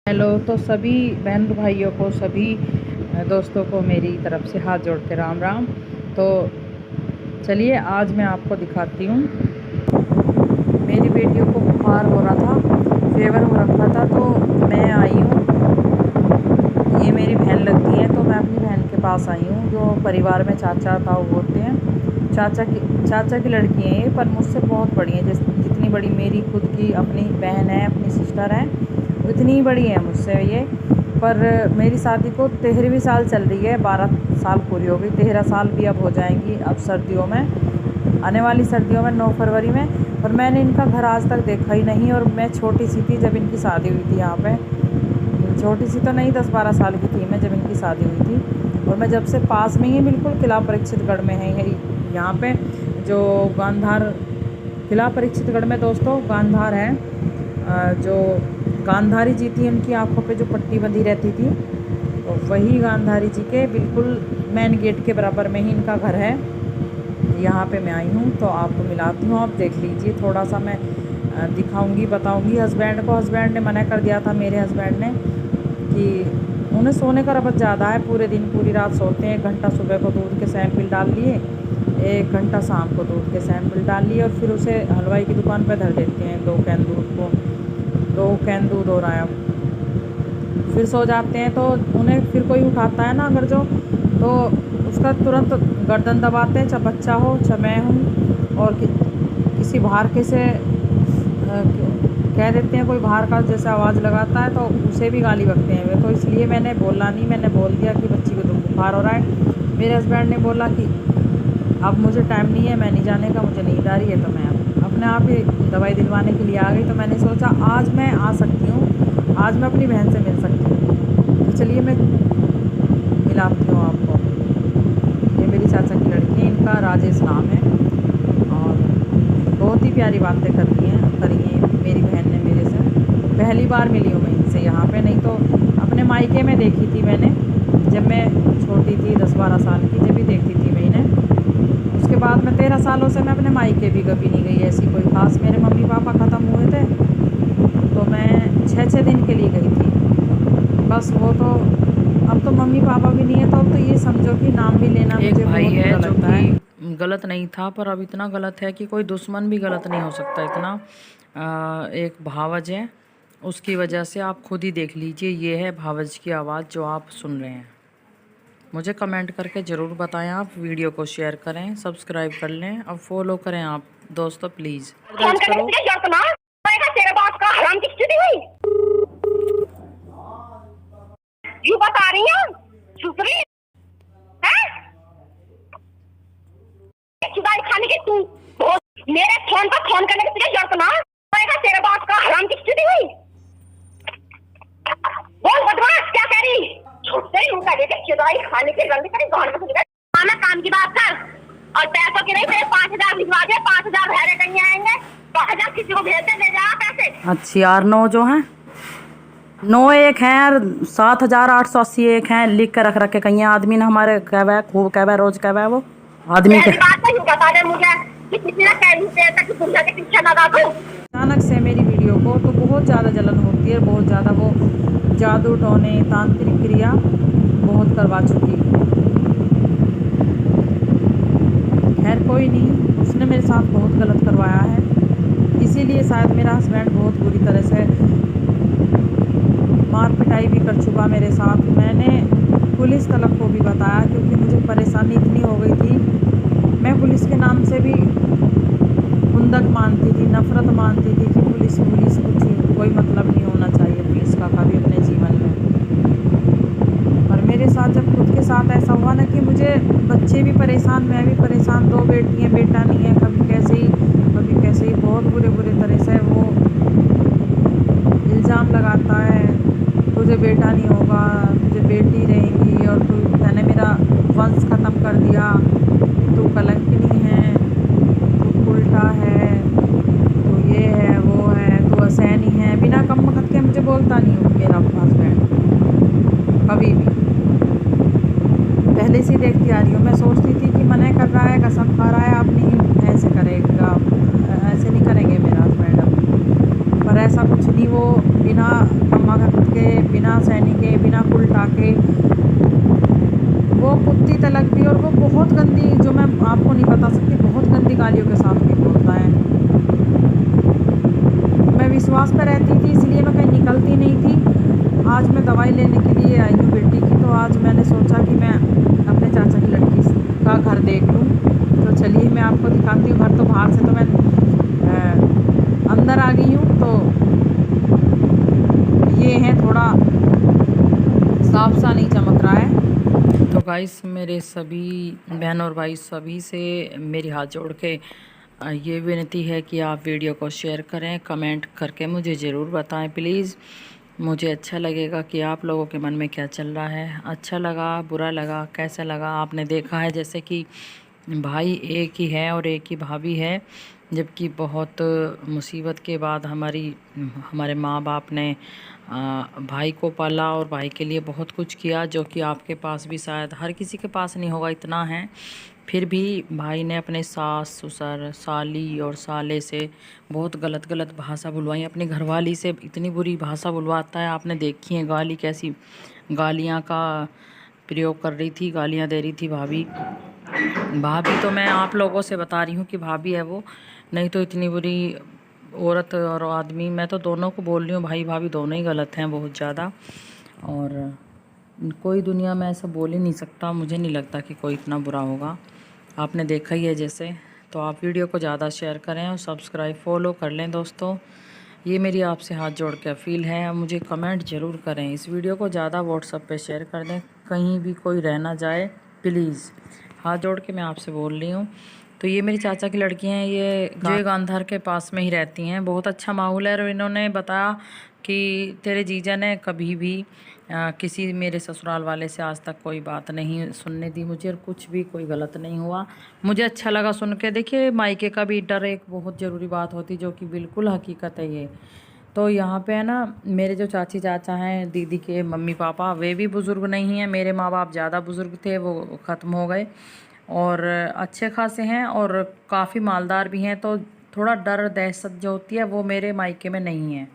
Hello. तो सभी बहन भाइयों को, सभी दोस्तों को मेरी तरफ से हाथ जोड़ के राम राम। तो चलिए आज मैं आपको दिखाती हूँ। मेरी बेटियों को बुखार हो रहा था, फीवर हो रखा था, तो मैं आई हूँ। ये मेरी बहन लगती है, तो मैं अपनी बहन के पास आई हूँ। जो परिवार में चाचा ताऊ होते हैं, चाचा की लड़की हैं ये, पर मुझसे बहुत बड़ी हैं। जितनी बड़ी मेरी खुद की अपनी बहन है, अपनी सिस्टर है, इतनी बड़ी है मुझसे ये। पर मेरी शादी को 13वीं साल चल रही है, 12 साल पूरी हो गई, 13 साल भी अब हो जाएंगी अब सर्दियों में, आने वाली सर्दियों में 9 फरवरी में। पर मैंने इनका घर आज तक देखा ही नहीं। और मैं छोटी सी थी जब इनकी शादी हुई थी। यहाँ पे छोटी सी तो नहीं, 10-12 साल की थी मैं जब इनकी शादी हुई थी। और मैं जब से पास में ही बिल्कुल किला परीक्षितगढ़ में है यहाँ पे, जो गांधार किला परीक्षितगढ़ में दोस्तों गांधार है। जो गांधारी जी थी, उनकी आंखों पे जो पट्टी बंधी रहती थी, तो वही गांधारी जी के बिल्कुल मेन गेट के बराबर में ही इनका घर है। यहाँ पे मैं आई हूँ, तो आपको मिलाती हूँ, आप देख लीजिए। थोड़ा सा मैं दिखाऊंगी, बताऊंगी। हस्बैंड ने मना कर दिया था, मेरे हस्बैंड ने, कि उन्हें सोने का रबत ज़्यादा है, पूरे दिन पूरी रात सोते हैं। 1 घंटा सुबह को दूध के सैंपल डाल लिए, 1 घंटा शाम को दूध के सैंपल डाल लिए, और फिर उसे हलवाई की दुकान पर धर देते हैं। 2 कैन दूध हो रहा है अब। फिर सो जाते हैं, तो उन्हें फिर कोई उठाता है ना अगर जो, तो उसका तुरंत गर्दन दबाते हैं, चाहे बच्चा हो चाहे मैं हूँ। और किसी बाहर के से कह देते हैं, कोई बाहर का जैसे आवाज़ लगाता है तो उसे भी गाली बकते हैं वे। तो इसलिए मैंने बोला नहीं, मैंने बोल दिया कि बच्ची को तो बुखार हो रहा है। मेरे हस्बैंड ने बोला कि अब मुझे टाइम नहीं है, मैं नहीं जाने का, मुझे नींद आ रही है। तो मैं अपने आप ही दवाई दिलवाने के लिए आ गई। तो मैंने सोचा आज मैं आ सकती हूँ, आज मैं अपनी बहन से मिल सकती हूँ। तो चलिए मैं मिलाती हूँ आपको। ये मेरी चाचा की लड़की है, इनका राजेश नाम है, और बहुत ही प्यारी बातें करी हैं मेरी बहन ने मेरे से। पहली बार मिली हूँ मैं इनसे यहाँ पे, नहीं तो अपने मायके में देखी थी मैंने, जब मैं छोटी थी 10-12 साल की, जब भी देखती थी मैं इन्हें। उसके बाद में 13 सालों से मैं अपने मायके भी कभी नहीं गई ऐसी कोई खास। मेरे मम्मी पापा ख़त्म हुए थे, तो मैं 6-6 दिन के लिए गई थी बस। वो तो अब तो मम्मी पापा भी नहीं है, तो अब तो ये समझो कि नाम भी लेना मुझे बहुत बुरा लगता है। गलत नहीं था, पर अब इतना गलत है कि कोई दुश्मन भी गलत नहीं हो सकता इतना। एक भावज है, उसकी वजह से आप खुद ही देख लीजिए। ये है भावज की आवाज़ जो आप सुन रहे हैं। मुझे कमेंट करके ज़रूर बताएं। आप वीडियो को शेयर करें, सब्सक्राइब कर लें और फॉलो करें आप दोस्तों प्लीज़। दर्ज करो। यू बता रही हूँ सुसरी चुदाई खाने की तू मेरे फोन पर फोन करने की तुझे जरूरत ना पड़ेगा। तेरे बाप का हराम की स्थिति हुई। बोल बदमाश क्या कह रही? छुट्टे ही उनका देखे चुदाई खाने के रंग तेरे गौर में काम की बात कर, और पैसों की नहीं। तेरे 5,000 भिजवा दे, 5,000 भैरे कहीं आएंगे, 5,000 किसी को भेज दे, ले जा पैसे। अच्छी यार, 9 जो हैं 9 एक हैं यार, 7,880 एक हैं। लिख के रख के कहीं आदमी ने हमारे कहवा खूब कहवा रोज कहवा वो आदमी के। बात नहीं बता दे मुझे कि किसी ने कह दी तक दुनिया के पीछे लगा दूं। अचानक से मेरी वीडियो को तो बहुत ज़्यादा जलन होती है, बहुत ज़्यादा। वो जादू टोने तांत्रिक क्रिया बहुत करवा चुकी। खैर कोई नहीं, उसने मेरे साथ बहुत गलत करवाया है, इसीलिए शायद मेरा हस्बैंड बहुत बुरी तरह से मार पिटाई भी कर चुका मेरे साथ। मैंने पुलिस तलब को भी बताया, क्योंकि मुझे परेशानी इतनी हो गई थी। मैं पुलिस के नाम से भी खुंदक मानती थी, नफ़रत मानती थी कि पुलिस कुछ कोई मतलब नहीं होना चाहिए पुलिस का कभी अपने जीवन में। और मेरे साथ जब खुद के साथ ऐसा हुआ ना कि मुझे बच्चे भी परेशान, मैं भी परेशान, 2 बेटी हैं, बेटा नहीं है, कभी कैसे ही बहुत बुरे तरह से वो इल्ज़ाम लगाता है, तुझे बेटा नहीं होगा, तुझे बेटी रहेगी, और मैंने मेरा वंश ख़त्म कर दिया, तू कलंकिनी है, तू उल्टा है, तू ये है वो है, तू असैनी है। बिना कम वक़्त के मुझे बोलता नहीं हूँ मेरा हस्बैंड कभी भी। पहले से देखती आ रही हूँ, मैं सोचती थी कि मना कर रहा है, कसम खा रहा है, आप नहीं ऐसे करेगा, ऐसे नहीं करेंगे मेरा हस्बैंड अब। पर ऐसा कुछ नहीं, वो बिना कम वक़्त के बिना सैनी के, बिना कुलटा के, वो कुत्ती तलक भी। और वो बहुत गंदी, जो मैं आपको नहीं बता सकती, बहुत गंदी गालियों के साथ भी बोलता है। मैं विश्वास पे रहती थी, इसलिए मैं कहीं निकलती नहीं थी। आज मैं दवाई लेने के लिए आई हूँ बेटी की, तो आज मैंने सोचा कि मैं अपने चाचा की लड़की का घर देख लूँ। तो चलिए मैं आपको दिखाती हूँ घर। तो बाहर से तो मैं अंदर आ गई हूँ। तो ये है, थोड़ा साफ सा नहीं चमक रहा है। तो गाइस, मेरे सभी बहन और भाई सभी से मेरी हाथ जोड़ के ये विनती है कि आप वीडियो को शेयर करें, कमेंट करके मुझे ज़रूर बताएं प्लीज़। मुझे अच्छा लगेगा कि आप लोगों के मन में क्या चल रहा है। अच्छा लगा, बुरा लगा, कैसा लगा। आपने देखा है जैसे कि भाई एक ही है और एक ही भाभी है, जबकि बहुत मुसीबत के बाद हमारे माँ बाप ने भाई को पाला और भाई के लिए बहुत कुछ किया, जो कि आपके पास भी शायद हर किसी के पास नहीं होगा, इतना है। फिर भी भाई ने अपने सास ससुर, साली और साले से बहुत गलत गलत भाषा बुलवाई। अपनी घरवाली से इतनी बुरी भाषा बुलवाता है, आपने देखी है गाली कैसी गालियाँ का प्रयोग कर रही थी, गालियाँ दे रही थी भाभी। भाभी तो मैं आप लोगों से बता रही हूँ कि भाभी है वो, नहीं तो इतनी बुरी औरत और आदमी, मैं तो दोनों को बोल रही हूँ, भाई भाभी दोनों ही गलत हैं बहुत ज़्यादा। और कोई दुनिया में ऐसा बोल ही नहीं सकता, मुझे नहीं लगता कि कोई इतना बुरा होगा। आपने देखा ही है जैसे। तो आप वीडियो को ज़्यादा शेयर करें और सब्सक्राइब फॉलो कर लें दोस्तों। ये मेरी आपसे हाथ जोड़ के अपील है। मुझे कमेंट ज़रूर करें, इस वीडियो को ज़्यादा व्हाट्सएप पे शेयर कर दें, कहीं भी कोई रह ना जाए प्लीज़। हाथ जोड़ के मैं आपसे बोल रही हूँ। तो ये मेरी चाचा की लड़की हैं, ये जो गांधार के पास में ही रहती हैं। बहुत अच्छा माहौल है। और इन्होंने बताया कि तेरे जीजा ने कभी भी किसी मेरे ससुराल वाले से आज तक कोई बात नहीं सुनने दी मुझे, और कुछ भी कोई गलत नहीं हुआ। मुझे अच्छा लगा सुन के। देखिए, मायके का भी डर एक बहुत ज़रूरी बात होती, जो कि बिल्कुल हकीकत है ये। तो यहाँ पे है ना, मेरे जो चाची चाचा हैं, दीदी के मम्मी पापा, वे भी बुज़ुर्ग नहीं हैं। मेरे माँ बाप ज़्यादा बुज़ुर्ग थे, वो ख़त्म हो गए, और अच्छे खासे हैं और काफ़ी मालदार भी हैं। तो थोड़ा डर दहशत जो होती है वो मेरे मायके में नहीं है।